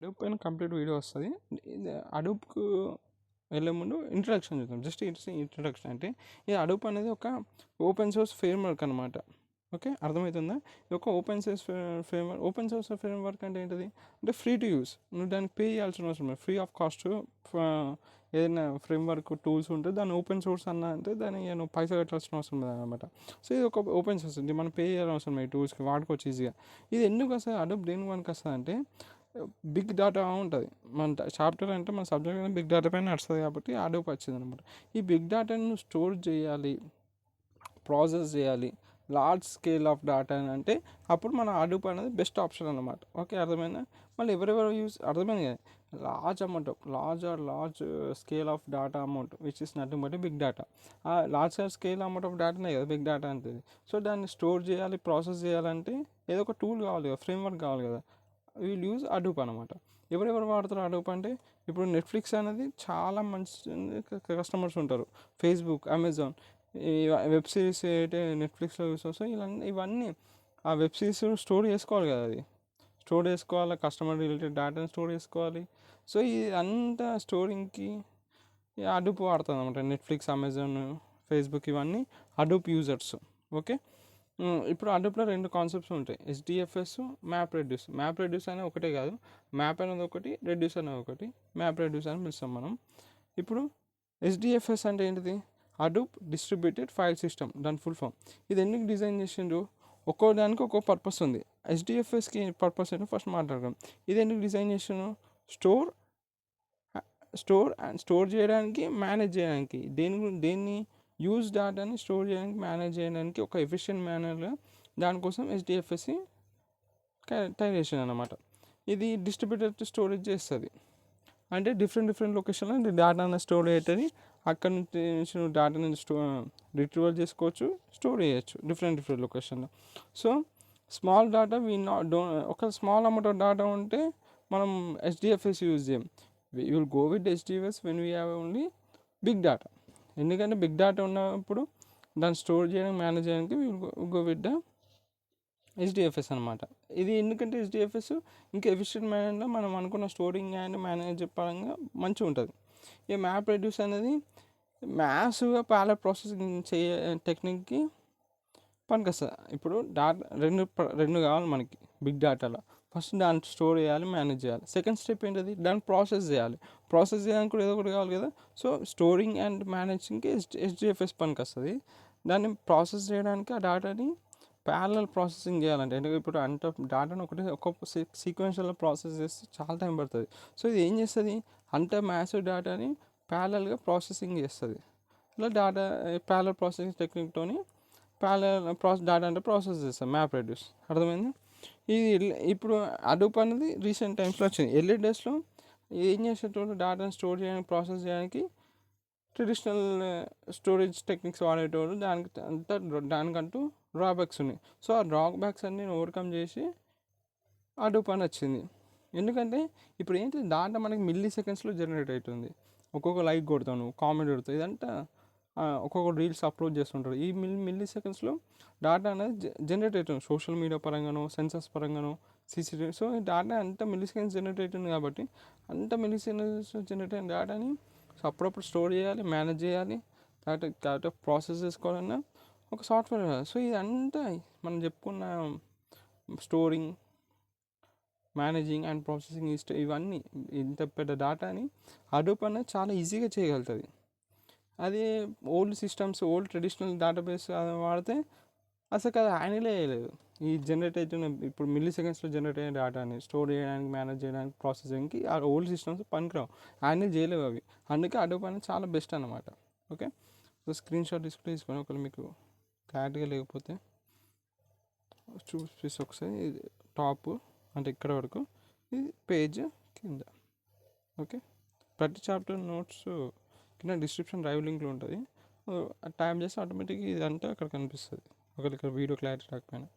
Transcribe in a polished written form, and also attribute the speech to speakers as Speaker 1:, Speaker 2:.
Speaker 1: అడూప్ పైన complete video వస్తుంది. అడూప్కు వెళ్ళే ముందు ఇంట్రడక్షన్ చూద్దాం. జస్ట్ ఇంట్రడక్షన్ అంటే ఇది అడూప్ అనేది ఒక ఓపెన్ సోర్స్ ఫ్రేమ్వర్క్ అనమాట. ఓకే, అర్థమవుతుందా? ఇది ఒక open source framework. Open source framework అంటే ఏంటిది అంటే ఫ్రీ టు యూస్. నువ్వు దానికి పే చేయాల్సిన అవసరం లేదు. ఫ్రీ ఆఫ్ కాస్ట్ ఏదైనా ఫ్రేమ్వర్క్ టూల్స్ ఉంటే దాన్ని ఓపెన్ సోర్స్ అన్న అంటే దాన్ని నువ్వు పైసలు కట్టాల్సిన అవసరం లేదు అనమాట. సో ఇది ఒక ఓపెన్ సోర్స్, ఇది మనం పే చేయాల్సిన అవసరం లేదు. టూల్స్కి వాడుకోవచ్చు ఈజీగా. ఇది ఎందుకు వస్తుంది అడూప్ దేనికి మనకు వస్తుంది అంటే బిగ్ డేటా ఉంటుంది మన చాప్టర్, అంటే మన సబ్జెక్ట్ అనేది బిగ్ డేటా పైన నడుస్తుంది కాబట్టి అడూప్ వచ్చింది అనమాట. ఈ బిగ్ డేటాను స్టోర్ చేయాలి, ప్రాసెస్ చేయాలి, లార్జ్ స్కేల్ ఆఫ్ డేటా అంటే అప్పుడు మన అడూప్ అనేది బెస్ట్ ఆప్షన్ అనమాట. ఓకే, అర్థమైందా? మళ్ళీ ఎవరెవరు యూస్ అర్థమైంది కదా. Large scale of data amount which is nothing but big data. ఆ లార్జ్ స్కేల్ అమౌంట్ ఆఫ్ డేటానే కదా బిగ్ డేటా అంటే. సో దాన్ని స్టోర్ చేయాలి, ప్రాసెస్ చేయాలంటే ఏదో ఒక టూల్ కావాలి కదా, ఫ్రేమ్వర్క్ కావాలి కదా. వీల్ యూజ్ అడూప్ అనమాట. ఎవరెవరు వాడతారు అడూప్ అంటే ఇప్పుడు నెట్ఫ్లిక్స్ అనేది చాలా మంచి కస్టమర్స్ ఉంటారు. ఫేస్బుక్, అమెజాన్, ఈ వెబ్ సిరీస్ అయితే నెట్ఫ్లిక్స్లో యూస్ వస్తాయి. ఇవన్నీ ఆ వెబ్ సిరీస్ స్టోర్ చేసుకోవాలి కదా, అది స్టోర్ చేసుకోవాలి, కస్టమర్ రిలేటెడ్ డేటాని స్టోర్ చేసుకోవాలి. సో ఇది అంతా స్టోరింగ్కి అడూప్ వాడుతుంది అనమాట. నెట్ఫ్లిక్స్, అమెజాన్, ఫేస్బుక్ ఇవన్నీ అడూప్ యూజర్స్. ఓకే, ఇప్పుడు అడూప్లో రెండు కాన్సెప్ట్స్ ఉంటాయి, HDFS, map reduce. Map reduce అనేది ఒకటే కాదు, మ్యాప్ అనేది ఒకటి, రెడ్యూస్ అనేది ఒకటి. మ్యాప్ రెడ్యూస్ అని పిలుస్తాం మనం. ఇప్పుడు HDFS అంటే ఏంటిది? అడూప్ డిస్ట్రిబ్యూటెడ్ ఫైల్ సిస్టమ్, దాని ఫుల్ ఫామ్. ఇది ఎందుకు డిజైన్ చేసిండ్రు? ఒక్కో దానికి ఒక్కో పర్పస్ ఉంది. HDFSకి పర్పస్ ఏంటో ఫస్ట్ మాట్లాడదాం. ఇది ఎందుకు డిజైన్ చేసాను? స్టోర్ చేయడానికి, మేనేజ్ చేయడానికి. దేన్ని యూజ్ డేటాని స్టోర్ చేయడానికి, మేనేజ్ చేయడానికి ఒక ఎఫిషియెంట్ మేనర్గా దానికోసం HDFS తయారు చేసాను అనమాట. ఇది డిస్ట్రిబ్యూటెడ్ స్టోరేజ్ చేస్తుంది. అంటే డిఫరెంట్ లొకేషన్లో డేటాను స్టోర్ అవుతుంది. అక్కడ నుంచి నువ్వు డేటాని రిట్రీవల్ చేసుకోవచ్చు, స్టోర్ చేయొచ్చు డిఫరెంట్ లొకేషన్లో. సో స్మాల్ డేటా ఒక స్మాల్ అమౌంట్ ఆఫ్ డేటా ఉంటే మనం HDFS యూజ్ చేయం. You will go with HDFS when we have only big data. ఎందుకంటే బిగ్ డేటా ఉన్నప్పుడు దాన్ని స్టోర్ చేయడానికి, మేనేజ్ చేయడానికి we will go with the HDFS అనమాట. ఇది ఎందుకంటే HDFS ఇంకా ఎఫిషియెంట్ మేనర్లో మనం అనుకున్న స్టోరింగ్ అండ్ మేనేజ్ పరంగా మంచిగా ఉంటుంది. ఈ మ్యాప్ రెడ్యూస్ అనేది మ్యాసివ్గా ప్యారలల్ ప్రాసెసింగ్ టెక్నిక్కి పనికొస్తుంది. ఇప్పుడు రెండు కావాలి మనకి బిగ్ డేటాలో. ఫస్ట్ దాన్ని స్టోర్ చేయాలి, మేనేజ్ చేయాలి. సెకండ్ స్టెప్ ఏంటిది? దాన్ని ప్రాసెస్ చేయాలి. ప్రాసెస్ చేయడానికి కూడా ఏదో ఒకటి కావాలి కదా. సో స్టోరింగ్ అండ్ మేనేజింగ్కి HDFS పనికొస్తుంది. దాన్ని ప్రాసెస్ చేయడానికి ఆ డేటాని ప్యారలల్ ప్రాసెసింగ్ చేయాలంటే, ఎందుకంటే ఇప్పుడు అంత డేటాను ఒక్కొక్క సీక్వెన్షియల్లో ప్రాసెస్ చేస్తే చాలా టైం పడుతుంది. సో ఇది ఏం చేస్తుంది? అంత మ్యాసివ్ డేటాని ప్యారలల్గా ప్రాసెసింగ్ చేస్తుంది. ఇలా డేటా ప్యారలల్ ప్రాసెసింగ్ టెక్నిక్తోని డేటా అంటే ప్రాసెస్ చేస్తాం, మ్యాప్ రెడ్యూస్. అర్థమైంది? ఇది ఇప్పుడు అడూప్ అనేది రీసెంట్ టైమ్స్లో వచ్చింది. ఎర్లీ డేస్లో ఏం చేసేటోళ్ళు డేటాను స్టోర్ చేయడానికి, ప్రాసెస్ చేయడానికి ట్రెడిషనల్ స్టోరేజ్ టెక్నిక్స్ వాడేటోళ్ళు. దానికంటూ డ్రాబ్యాక్స్ ఉన్నాయి. సో ఆ డ్రాబ్యాక్స్ అన్ని ఓవర్కమ్ చేసి అడూప్ అని వచ్చింది. ఎందుకంటే ఇప్పుడు ఏంటి, డేటా మనకి మిల్లీ సెకండ్స్లో జనరేట్ అవుతుంది. ఒక్కొక్క లైక్ కొడతాను, కామెంట్ కొడతాను, ఇదంతా ఒక్కొక్క రీల్స్ అప్లోడ్ చేస్తుంటారు. ఈ మిల్లీ సెకండ్స్లో డేటా అనేది జనరేట్ అవుతుంది. సోషల్ మీడియా పరంగానో, సెన్సస్ పరంగానో, CCTV. సో ఈ డేటా అంత మిల్లీ సెకండ్స్ జనరేట్ అవుతుంది కాబట్టి అంత మిల్లీ సెకండ్స్ జనరేట్ అయిన డేటాని అప్పుడప్పుడు స్టోర్ చేయాలి, మేనేజ్ చేయాలి, డేటా ప్రాసెస్ చేసుకోవాలన్నా ఒక సాఫ్ట్వేర్. సో ఇదంతా మనం చెప్పుకున్న స్టోరింగ్, మేనేజింగ్ అండ్ ప్రాసెసింగ్ ఇవన్నీ ఇంత పెద్ద డేటాని అడూప్ అనేది చాలా ఈజీగా చేయగలుగుతుంది. అదే old systems, old traditional database వాడితే అసలు అది హ్యాండిల్ చేయలేదు. ఈ జనరేట్ అవుతున్న ఇప్పుడు మిల్లీ సెకండ్స్లో జనరేట్ అయిన డేటాని స్టోర్ చేయడానికి, మేనేజ్ చేయడానికి, ప్రాసెసింగ్కి ఆ ఓల్డ్ సిస్టమ్స్ పనికిరావు, హ్యాండిల్ చేయలేవు అవి. అందుకే అడూప్ అనేది చాలా బెస్ట్ అనమాట. ఓకే, సో స్క్రీన్ షాట్ తీసుకొని ఒకవేళ మీకు క్లారిటీగా లేకపోతే చూసి ఒకసారి. ఇది టాప్ అంటే ఇక్కడ వరకు, ఇది పేజ్ కింద. ఓకే, ప్రతి చాప్టర్ నోట్స్ కింద డిస్క్రిప్షన్ డ్రైవ్ లింక్లో ఉంటుంది. టైప్ చేస్తే ఆటోమేటిక్గా ఇదంతా అక్కడ కనిపిస్తుంది ఒకవేళ ఇక్కడ వీడియో క్లారిటీ రాకపోయినా.